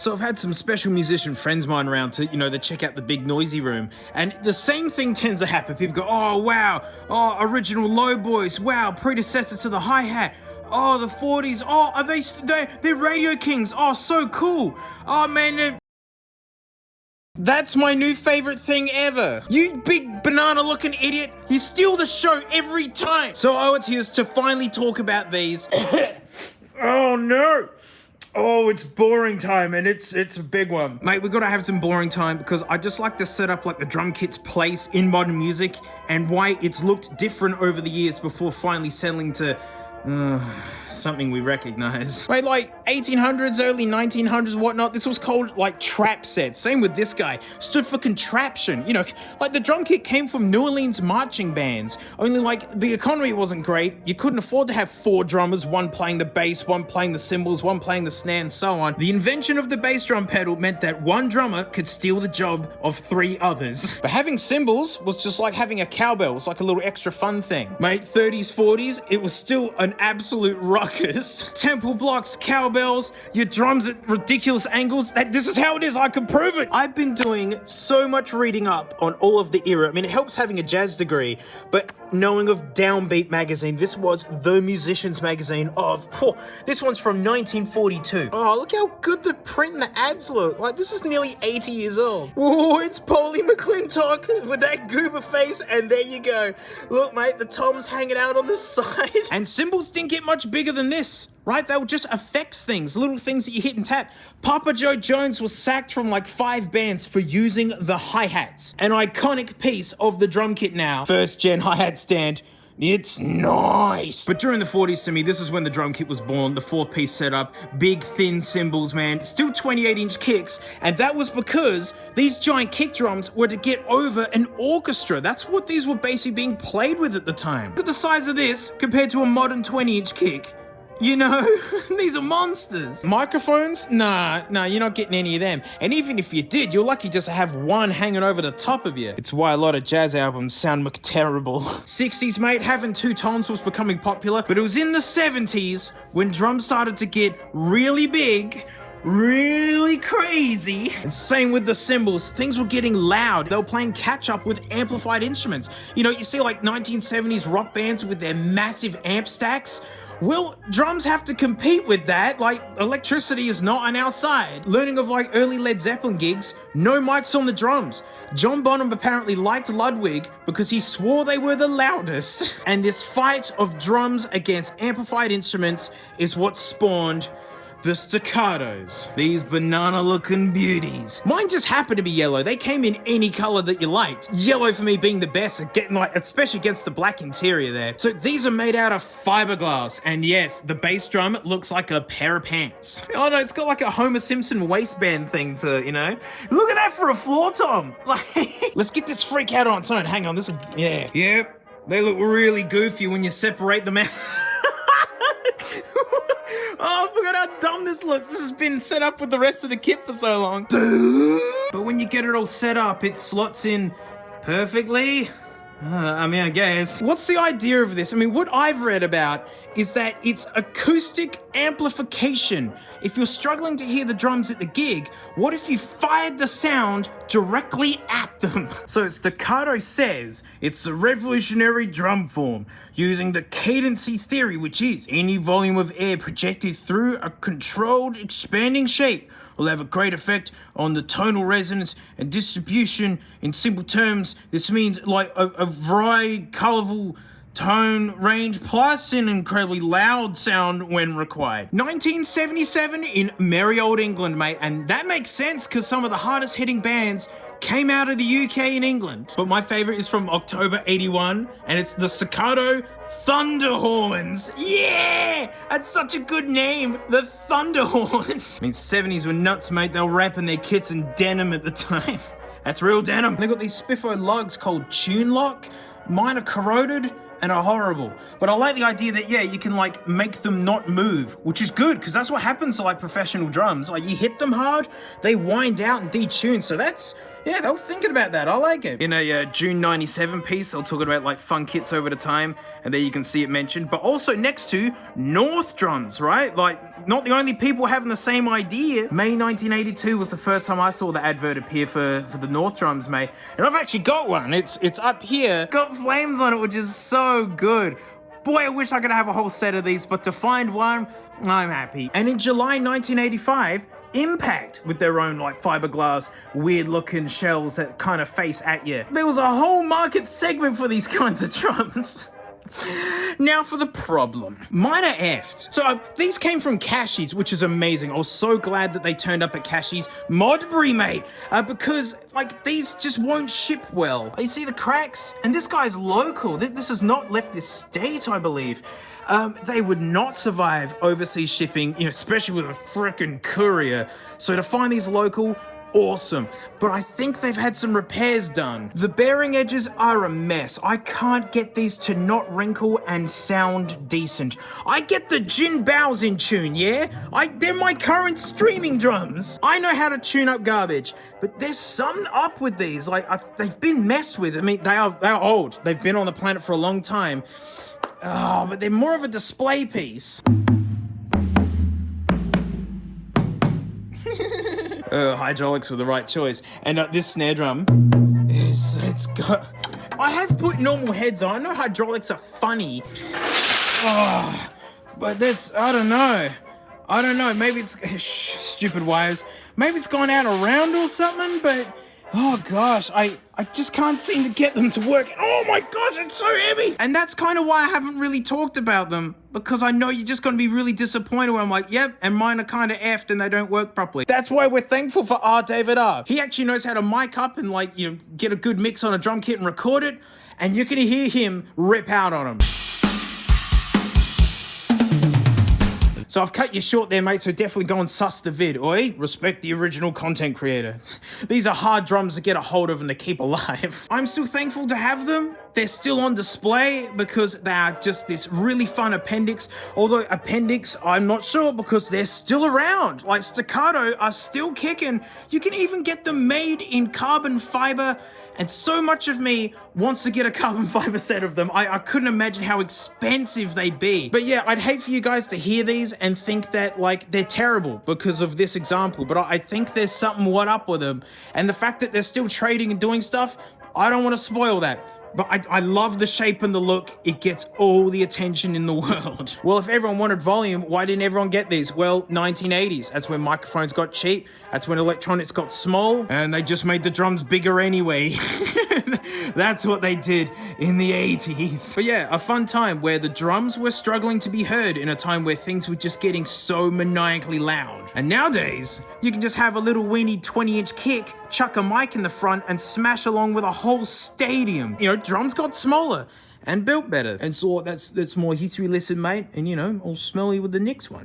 So I've had some special musician friends of mine around to, to check out the big noisy room. And the same thing tends to happen. People go, oh, wow. Oh, original low voice. Wow, predecessor to the hi-hat. Oh, the 40s. Oh, are they're Radio Kings. Oh, so cool. Oh, man, that's my new favorite thing ever. You big banana-looking idiot. You steal the show every time. So I owe it to you to finally talk about these. Oh, no. Oh, it's boring time, and it's a big one. Mate, we gotta have some boring time because I just like to set up like the drum kit's place in modern music and why it's looked different over the years before finally settling to something we recognize. Wait, like 1800s, early 1900s, whatnot, this was called like trap sets. Same with this guy, stood for contraption. Like the drum kit came from New Orleans marching bands. Only like the economy wasn't great. You couldn't afford to have 4 drummers, one playing the bass, one playing the cymbals, one playing the snare, and so on. The invention of the bass drum pedal meant that one drummer could steal the job of 3 others. But having cymbals was just like having a cowbell. It was like a little extra fun thing. Mate, 30s, 40s, it was still an absolute ruckus. Temple blocks, cowbells, your drums at ridiculous angles. This is how it is, I can prove it. I've been doing so much reading up on all of the era. I mean, it helps having a jazz degree, but knowing of Downbeat magazine, this was the musician's magazine of, this one's from 1942. Oh, look how good the print and the ads look. Like, this is nearly 80 years old. Oh, it's Paulie McClintock with that goober face, and there you go. Look, mate, the toms hanging out on the side. And cymbals didn't get much bigger than this, right? They were just effects things, little things that you hit and tap. Papa Joe Jones was sacked from like 5 bands for using the hi-hats. An iconic piece of the drum kit now. First gen hi-hat stand. It's nice. But during the 40s, to me, this is when the drum kit was born, the 4-piece setup, big, thin cymbals, man, still 28-inch kicks, and that was because these giant kick drums were to get over an orchestra. That's what these were basically being played with at the time. Look at the size of this compared to a modern 20-inch kick. These are monsters. Microphones? Nah, you're not getting any of them. And even if you did, you're lucky just to have one hanging over the top of you. It's why a lot of jazz albums sound terrible. 60s, mate, having 2 tones was becoming popular, but it was in the 70s when drums started to get really big, really crazy. And same with the cymbals. Things were getting loud. They were playing catch up with amplified instruments. You see like 1970s rock bands with their massive amp stacks. Well, drums have to compete with that. Like, electricity is not on our side. Learning of like early Led Zeppelin gigs, no mics on the drums. John Bonham apparently liked Ludwig because he swore they were the loudest. And this fight of drums against amplified instruments is what spawned the staccatos. These banana-looking beauties. Mine just happened to be yellow. They came in any color that you liked. Yellow for me being the best at getting especially against the black interior there. So these are made out of fiberglass. And yes, the bass drum looks like a pair of pants. Oh no, it's got like a Homer Simpson waistband thing to, Look at that for a floor tom. Let's get this freak out on its own. Hang on, yeah. Yep, they look really goofy when you separate them out. Oh, I forgot how dumb this looks. This has been set up with the rest of the kit for so long. But when you get it all set up, it slots in perfectly. I guess. What's the idea of this? What I've read about is that it's acoustic amplification. If you're struggling to hear the drums at the gig, what if you fired the sound directly at them? So Staccato says it's a revolutionary drum form using the cadency theory, which is any volume of air projected through a controlled expanding shape will have a great effect on the tonal resonance and distribution. In simple terms, this means like a variety, colorful tone range plus an incredibly loud sound when required. 1977 in merry old England, mate, and that makes sense because some of the hardest hitting bands came out of the UK and England. But my favorite is from October 81, and it's the Staccato Thunderhorns. Yeah! That's such a good name, the Thunderhorns. 70s were nuts, mate. They were wrapping their kits in denim at the time. That's real denim. They got these spiffo lugs called Tune Lock. Mine are corroded and are horrible. But I like the idea that, you can make them not move, which is good because that's what happens to professional drums. You hit them hard, they wind out and detune. So that's Yeah, they were thinking about that. I like it. In a June 97 piece, they were talking about like fun kits over the time, and there you can see it mentioned. But also next to North Drums, right? Like, not the only people having the same idea. May 1982 was the first time I saw the advert appear for the North Drums, mate. And I've actually got one. It's up here. Got flames on it, which is so good. Boy, I wish I could have a whole set of these, but to find one, I'm happy. And in July 1985, Impact with their own like fiberglass weird looking shells that kind of face at you. There was a whole market segment for these kinds of drums. Now for the problem. Mine are effed. So these came from Cashies, which is amazing. I was so glad that they turned up at Cashies Modbury, mate, because like these just won't ship well. You see the cracks? And this guy's local. This has not left this state, I believe. They would not survive overseas shipping, you know, especially with a frickin' courier. So to find these local, awesome. But I think they've had some repairs done. The bearing edges are a mess. I can't get these to not wrinkle and sound decent. I get the Jin Baos in tune, yeah? They're my current streaming drums. I know how to tune up garbage, but there's something up with these. Like, they've been messed with. I mean, they're old. They've been on the planet for a long time. Oh, but they're more of a display piece. Hydraulics were the right choice. And this snare drum it's got... I have put normal heads on. I know hydraulics are funny. Oh, but this, I don't know. Maybe it's stupid wires. Maybe it's gone out around or something, but oh gosh, I just can't seem to get them to work. Oh my gosh, it's so heavy. And that's kind of why I haven't really talked about them, because I know you're just going to be really disappointed when I'm like, yep, and mine are kind of effed and they don't work properly. That's why we're thankful for R. David R. He actually knows how to mic up and like, you know, get a good mix on a drum kit and record it, and you can hear him rip out on them. So I've cut you short there, mate, so definitely go and suss the vid, oi? Respect the original content creator. These are hard drums to get a hold of and to keep alive. I'm still thankful to have them. They're still on display because they are just this really fun appendix. Although appendix, I'm not sure because they're still around. Like Staccato are still kicking. You can even get them made in carbon fiber. And so much of me wants to get a carbon fiber set of them. I couldn't imagine how expensive they'd be. But yeah, I'd hate for you guys to hear these and think that like they're terrible because of this example. But I think there's something what up with them. And the fact that they're still trading and doing stuff, I don't want to spoil that. But I love the shape and the look. It gets all the attention in the world. Well, if everyone wanted volume, why didn't everyone get these? Well, 1980s. That's when microphones got cheap. That's when electronics got small. And they just made the drums bigger anyway. That's what they did in the 80s. But yeah, a fun time where the drums were struggling to be heard in a time where things were just getting so maniacally loud. And nowadays, you can just have a little weenie 20-inch kick, chuck a mic in the front, and smash along with a whole stadium. You know, drums got smaller and built better. And so that's more history lesson, mate. And you know, all smelly with the next one.